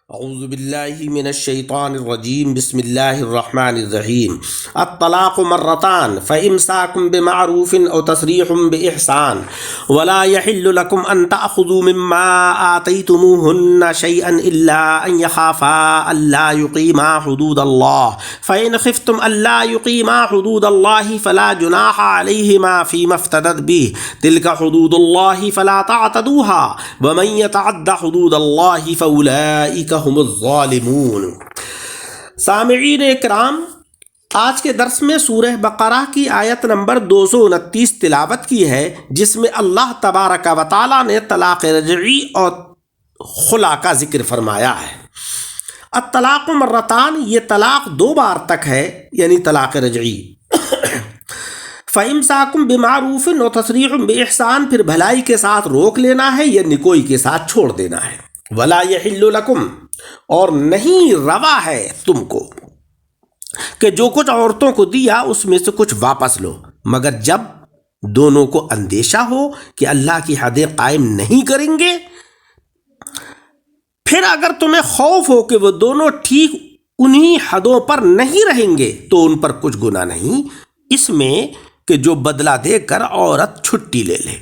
اعوذ باللہ من الشیطان الرجیم بسم اللہ الرحمن الرحیم الطلاق مرتان فامساک بمعروف او تسریح باحسان ولا يحل لكم ان تأخذوا مما آتيتموهن شيئا الا ان يخافا الا يقيما حدود الله فان خفتم الا يقيما حدود الله فلا جناح عليهما فيما افتدت به تلك حدود الله فلا تعتدوها ومن يتعد حدود الله فاولئك هم الظالمون۔ سامعین اکرام، آج کے درس میں سورہ بقرہ کی آیت نمبر 229 تلاوت کی ہے، جس میں اللہ تبارک و تعالی نے طلاق رجعی اور خلا کا ذکر فرمایا ہے۔ الطلاق مرتان، یہ طلاق 2 بار تک ہے، یعنی طلاق رجعی۔ فَإِمْسَاكٌ بِمَعْرُوفٍ وَتَسْرِيحٌ بِإِحْسَان، پھر بھلائی کے ساتھ روک لینا ہے یا نکوئی کے ساتھ چھوڑ دینا ہے۔ وَلَا يَحِلُّ لَكُمْ، اور نہیں روا ہے تم کو کہ جو کچھ عورتوں کو دیا اس میں سے کچھ واپس لو، مگر جب دونوں کو اندیشہ ہو کہ اللہ کی حدیں قائم نہیں کریں گے۔ پھر اگر تمہیں خوف ہو کہ وہ دونوں ٹھیک انہی حدوں پر نہیں رہیں گے تو ان پر کچھ گناہ نہیں اس میں کہ جو بدلہ دے کر عورت چھٹی لے لے۔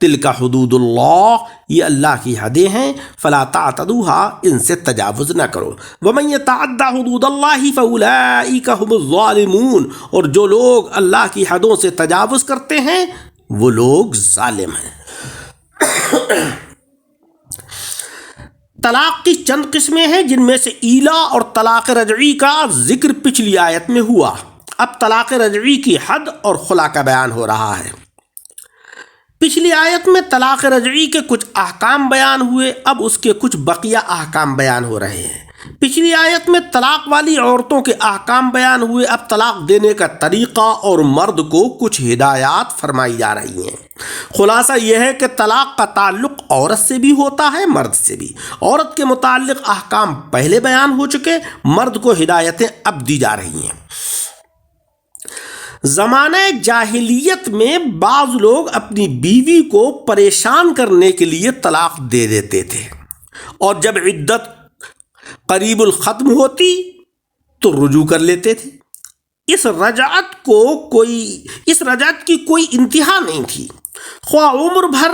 تلک حدود اللہ، یہ اللہ کی حدیں ہیں، فلا تعتدوها، ان سے تجاوز نہ کرو۔ ومن يتعد حدود اللہ فاولئک هم الظالمون، اور جو لوگ اللہ کی حدوں سے تجاوز کرتے ہیں وہ لوگ ظالم ہیں۔ طلاق کی چند قسمیں ہیں، جن میں سے ایلا اور طلاق رجعی کا ذکر پچھلی آیت میں ہوا۔ اب طلاق رجعی کی حد اور خلا کا بیان ہو رہا ہے۔ پچھلی آیت میں طلاق رجعی کے کچھ احکام بیان ہوئے، اب اس کے کچھ بقیہ احکام بیان ہو رہے ہیں۔ پچھلی آیت میں طلاق والی عورتوں کے احکام بیان ہوئے، اب طلاق دینے کا طریقہ اور مرد کو کچھ ہدایات فرمائی جا رہی ہیں۔ خلاصہ یہ ہے کہ طلاق کا تعلق عورت سے بھی ہوتا ہے، مرد سے بھی۔ عورت کے متعلق احکام پہلے بیان ہو چکے، مرد کو ہدایتیں اب دی جا رہی ہیں۔ زمانہ جاہلیت میں بعض لوگ اپنی بیوی کو پریشان کرنے کے لیے طلاق دے دیتے تھے، اور جب عدت قریب الختم ہوتی تو رجوع کر لیتے تھے۔ اس رجعت کی کوئی انتہا نہیں تھی، خواہ عمر بھر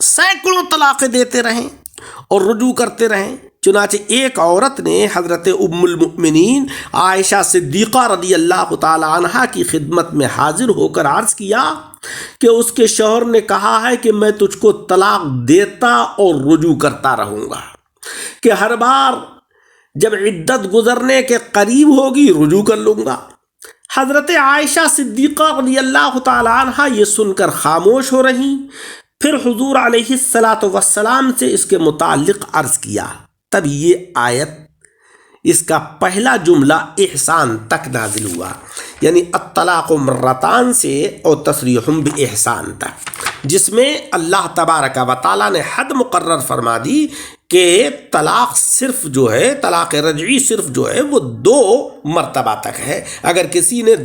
سینکڑوں طلاقیں دیتے رہیں اور رجوع کرتے رہیں۔ چنانچہ ایک عورت نے حضرت ام المؤمنین عائشہ صدیقہ رضی اللہ تعالی عنہا کی خدمت میں حاضر ہو کر عرض کیا کہ اس کے شوہر نے کہا ہے کہ میں تجھ کو طلاق دیتا اور رجوع کرتا رہوں گا، کہ ہر بار جب عدت گزرنے کے قریب ہوگی رجوع کر لوں گا۔ حضرت عائشہ صدیقہ رضی اللہ تعالی عنہا یہ سن کر خاموش ہو رہیں۔ پھر حضور علیہ السلام سے اس کے متعلق عرض کیا، تب یہ آیت اس کا پہلا جملہ احسان تک نازل ہوا، یعنی الطلاق مرتان سے اور تسریح باحسان تک، جس میں اللہ تبارک و تعالیٰ نے حد مقرر فرما دی کہ طلاق صرف جو ہے، طلاق رجعی صرف جو ہے وہ 2 مرتبہ تک ہے۔ اگر کسی نے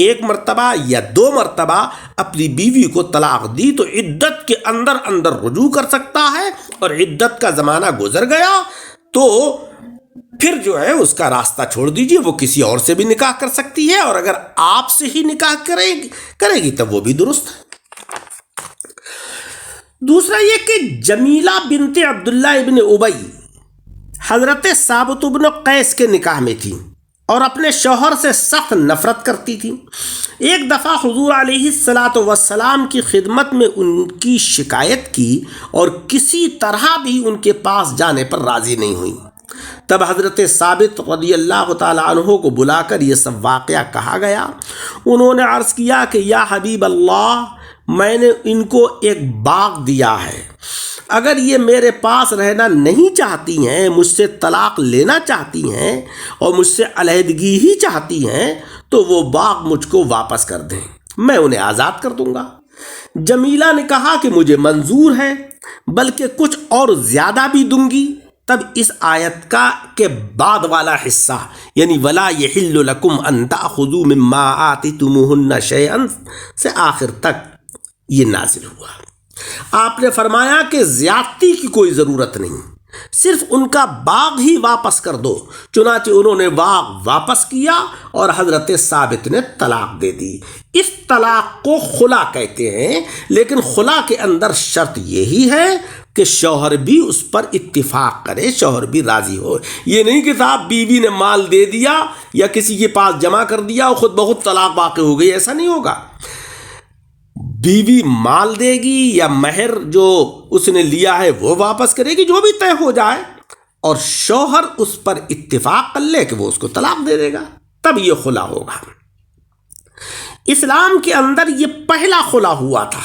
1 مرتبہ یا 2 مرتبہ اپنی بیوی کو طلاق دی تو عدت کے اندر رجوع کر سکتا ہے، اور عدت کا زمانہ گزر گیا تو پھر جو ہے اس کا راستہ چھوڑ دیجیے، وہ کسی اور سے بھی نکاح کر سکتی ہے، اور اگر آپ سے ہی نکاح کرے گی تب وہ بھی درست ہے۔ دوسرا یہ کہ جمیلہ بنت عبداللہ ابن ابی حضرت ثابت بن قیس کے نکاح میں تھی اور اپنے شوہر سے سخت نفرت کرتی تھی۔ ایک دفعہ حضور علیہ السلام کی خدمت میں ان کی شکایت کی اور کسی طرح بھی ان کے پاس جانے پر راضی نہیں ہوئی۔ تب حضرت ثابت رضی اللہ تعالی عنہ کو بلا کر یہ سب واقعہ کہا گیا۔ انہوں نے عرض کیا کہ یا حبیب اللہ، میں نے ان کو ایک باغ دیا ہے، اگر یہ میرے پاس رہنا نہیں چاہتی ہیں، مجھ سے طلاق لینا چاہتی ہیں اور مجھ سے علیحدگی ہی چاہتی ہیں تو وہ باغ مجھ کو واپس کر دیں، میں انہیں آزاد کر دوں گا۔ جمیلہ نے کہا کہ مجھے منظور ہے، بلکہ کچھ اور زیادہ بھی دوں گی۔ تب اس آیت کا کے بعد والا حصہ، یعنی وَلَا يَحِلُّ لَكُمْ أَن تَأْخُذُوا مِمَّا آتَيْتُمُوهُنَّ شَيْئًا سے آخر تک یہ نازل ہوا۔ آپ نے فرمایا کہ زیادتی کی کوئی ضرورت نہیں، صرف ان کا باغ ہی واپس کر دو۔ چنانچہ انہوں نے باغ واپس کیا اور حضرت ثابت نے طلاق دے دی۔ اس طلاق کو خلا کہتے ہیں، لیکن خلا کے اندر شرط یہی ہے کہ شوہر بھی اس پر اتفاق کرے، شوہر بھی راضی ہو۔ یہ نہیں کہ صاحب بیوی نے مال دے دیا یا کسی کے پاس جمع کر دیا اور خود بخود طلاق واقع ہو گئی، ایسا نہیں ہوگا۔ بیوی مال دے گی یا مہر جو اس نے لیا ہے وہ واپس کرے گی، جو بھی طے ہو جائے، اور شوہر اس پر اتفاق کر لے کہ وہ اس کو طلاق دے دے گا، تب یہ خلا ہوگا۔ اسلام کے اندر یہ پہلا خلا ہوا تھا۔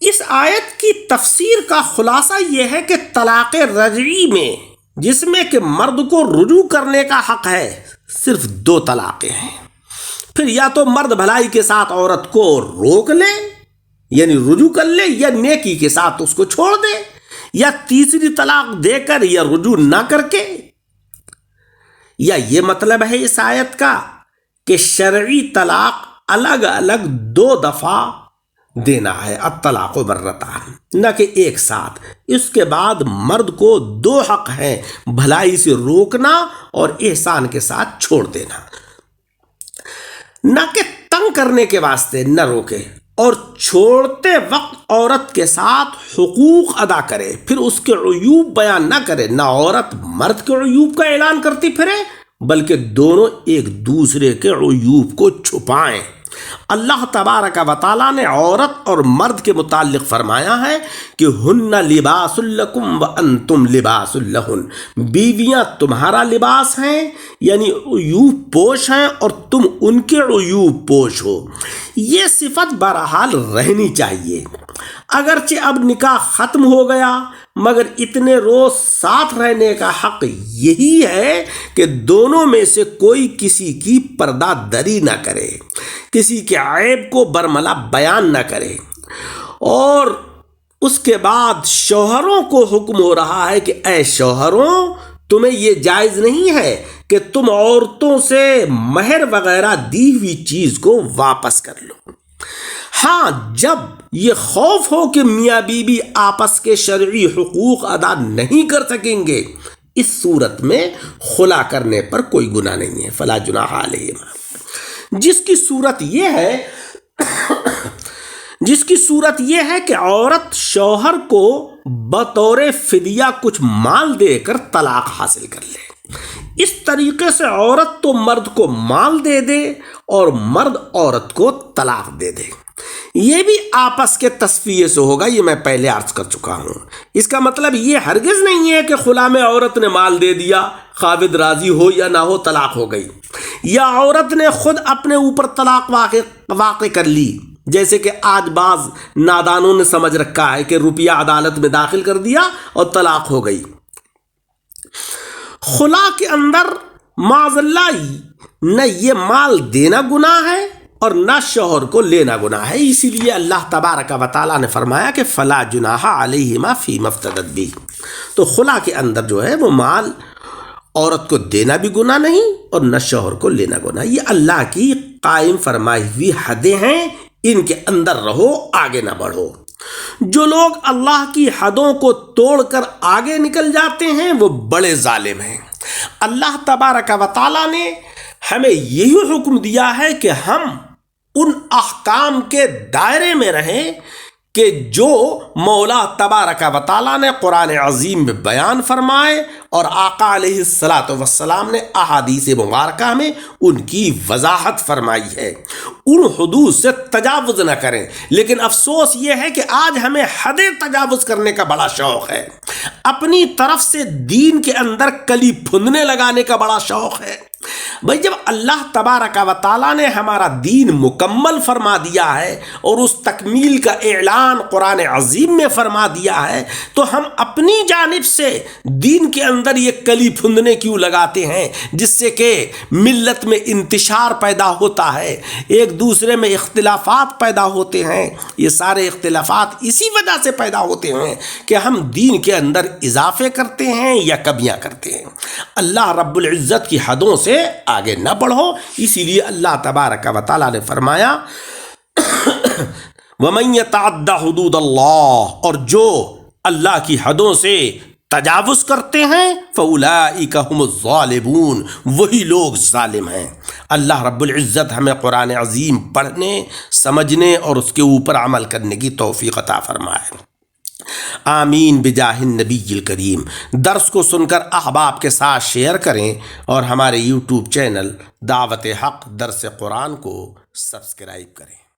اس آیت کی تفسیر کا خلاصہ یہ ہے کہ طلاق رجعی میں، جس میں کہ مرد کو رجوع کرنے کا حق ہے، صرف 2 طلاقیں ہیں۔ پھر یا تو مرد بھلائی کے ساتھ عورت کو روک لے، یعنی رجوع کر لے، یا نیکی کے ساتھ اس کو چھوڑ دے، یا تیسری طلاق دے کر یا رجوع نہ کر کے، یا یہ مطلب ہے اس آیت کا کہ شرعی طلاق الگ الگ 2 دفعہ دینا ہے، الطلاق مرتان، نہ کہ ایک ساتھ۔ اس کے بعد مرد کو 2 حق ہیں، بھلائی سے روکنا اور احسان کے ساتھ چھوڑ دینا، نہ کہ تنگ کرنے کے واسطے نہ روکے، اور چھوڑتے وقت عورت کے ساتھ حقوق ادا کرے، پھر اس کے عیوب بیان نہ کرے، نہ عورت مرد کے عیوب کا اعلان کرتی پھرے، بلکہ دونوں ایک دوسرے کے عیوب کو چھپائیں۔ اللہ تبارک و تعالیٰ نے عورت اور مرد کے متعلق فرمایا ہے کہ ہن لباس لکم وانتم لباس لہن، بیویاں تمہارا لباس ہیں، یعنی عیوب پوش ہیں، اور تم ان کے عیوب پوش ہو۔ یہ صفت بہرحال رہنی چاہیے، اگرچہ اب نکاح ختم ہو گیا، مگر اتنے روز ساتھ رہنے کا حق یہی ہے کہ دونوں میں سے کوئی کسی کی پردہ دری نہ کرے، کسی کے عیب کو برملا بیان نہ کرے۔ اور اس کے بعد شوہروں کو حکم ہو رہا ہے کہ اے شوہروں، تمہیں یہ جائز نہیں ہے کہ تم عورتوں سے مہر وغیرہ دی ہوئی چیز کو واپس کر لو۔ ہاں، جب یہ خوف ہو کہ میاں بیوی آپس کے شرعی حقوق ادا نہیں کر سکیں گے، اس صورت میں خلا کرنے پر کوئی گناہ نہیں ہے، فلا جناح علیہما۔ جس کی صورت یہ ہے کہ عورت شوہر کو بطور فدیہ کچھ مال دے کر طلاق حاصل کر لے۔ اس طریقے سے عورت تو مرد کو مال دے دے اور مرد عورت کو طلاق دے دے۔ یہ بھی آپس کے تصفیے سے ہوگا، یہ میں پہلے عرض کر چکا ہوں۔ اس کا مطلب یہ ہرگز نہیں ہے کہ خلا میں عورت نے مال دے دیا، خاوند راضی ہو یا نہ ہو طلاق ہو گئی، یا عورت نے خود اپنے اوپر طلاق واقع کر لی، جیسے کہ آج بعض نادانوں نے سمجھ رکھا ہے کہ روپیہ عدالت میں داخل کر دیا اور طلاق ہو گئی۔ خلا کے اندر معاذ اللہ نہ یہ مال دینا گناہ ہے اور نہ شوہر کو لینا گناہ ہے، اسی لیے اللہ تبارک و تعالیٰ نے فرمایا کہ فلا جناح علیہما فیما افتدت بہ۔ تو خلا کے اندر جو ہے وہ مال عورت کو دینا بھی گناہ نہیں اور نہ شوہر کو لینا گناہ۔ یہ اللہ کی قائم فرمائی ہوئی حدیں ہیں، ان کے اندر رہو، آگے نہ بڑھو۔ جو لوگ اللہ کی حدوں کو توڑ کر آگے نکل جاتے ہیں وہ بڑے ظالم ہیں۔ اللہ تبارک و تعالیٰ نے ہمیں یہی حکم دیا ہے کہ ہم ان احکام کے دائرے میں رہیں کہ جو مولا تبارک و تعالیٰ نے قرآن عظیم میں بیان فرمائے اور آقا علیہ الصلاۃ والسلام نے احادیث مبارکہ میں ان کی وضاحت فرمائی ہے۔ ان حدود سے تجاوز نہ کریں، لیکن افسوس یہ ہے کہ آج ہمیں حد تجاوز کرنے کا بڑا شوق ہے، اپنی طرف سے دین کے اندر کلی پھندنے لگانے کا بڑا شوق ہے۔ بھائی، جب اللہ تبارک و تعالیٰ نے ہمارا دین مکمل فرما دیا ہے اور اس تکمیل کا اعلان قرآن عظیم میں فرما دیا ہے، تو ہم اپنی جانب سے دین کے اندر یہ کلی پھندنے کیوں لگاتے ہیں، جس سے کہ ملت میں انتشار پیدا ہوتا ہے، ایک دوسرے میں اختلافات پیدا ہوتے ہیں۔ یہ سارے اختلافات اسی وجہ سے پیدا ہوتے ہیں کہ ہم دین کے اندر اضافے کرتے ہیں یا کمیاں کرتے ہیں۔ اللہ رب العزت کی حدوں سے آگے نہ بڑھو، اسی لیے اللہ تبارک و تعالیٰ نے فرمایا وَمَن يَتَعَدَّ حُدُودَ اللَّهِ، اور جو اللہ کی حدوں سے تجاوز کرتے ہیں فاولئک هم الظالمون، وہی لوگ ظالم ہیں۔ اللہ رب العزت ہمیں قرآن عظیم پڑھنے، سمجھنے اور اس کے اوپر عمل کرنے کی توفیق عطا فرمائے۔ آمین بجاہ النبی الکریم۔ درس کو سن کر احباب کے ساتھ شیئر کریں اور ہمارے یوٹیوب چینل دعوت حق درس قرآن کو سبسکرائب کریں۔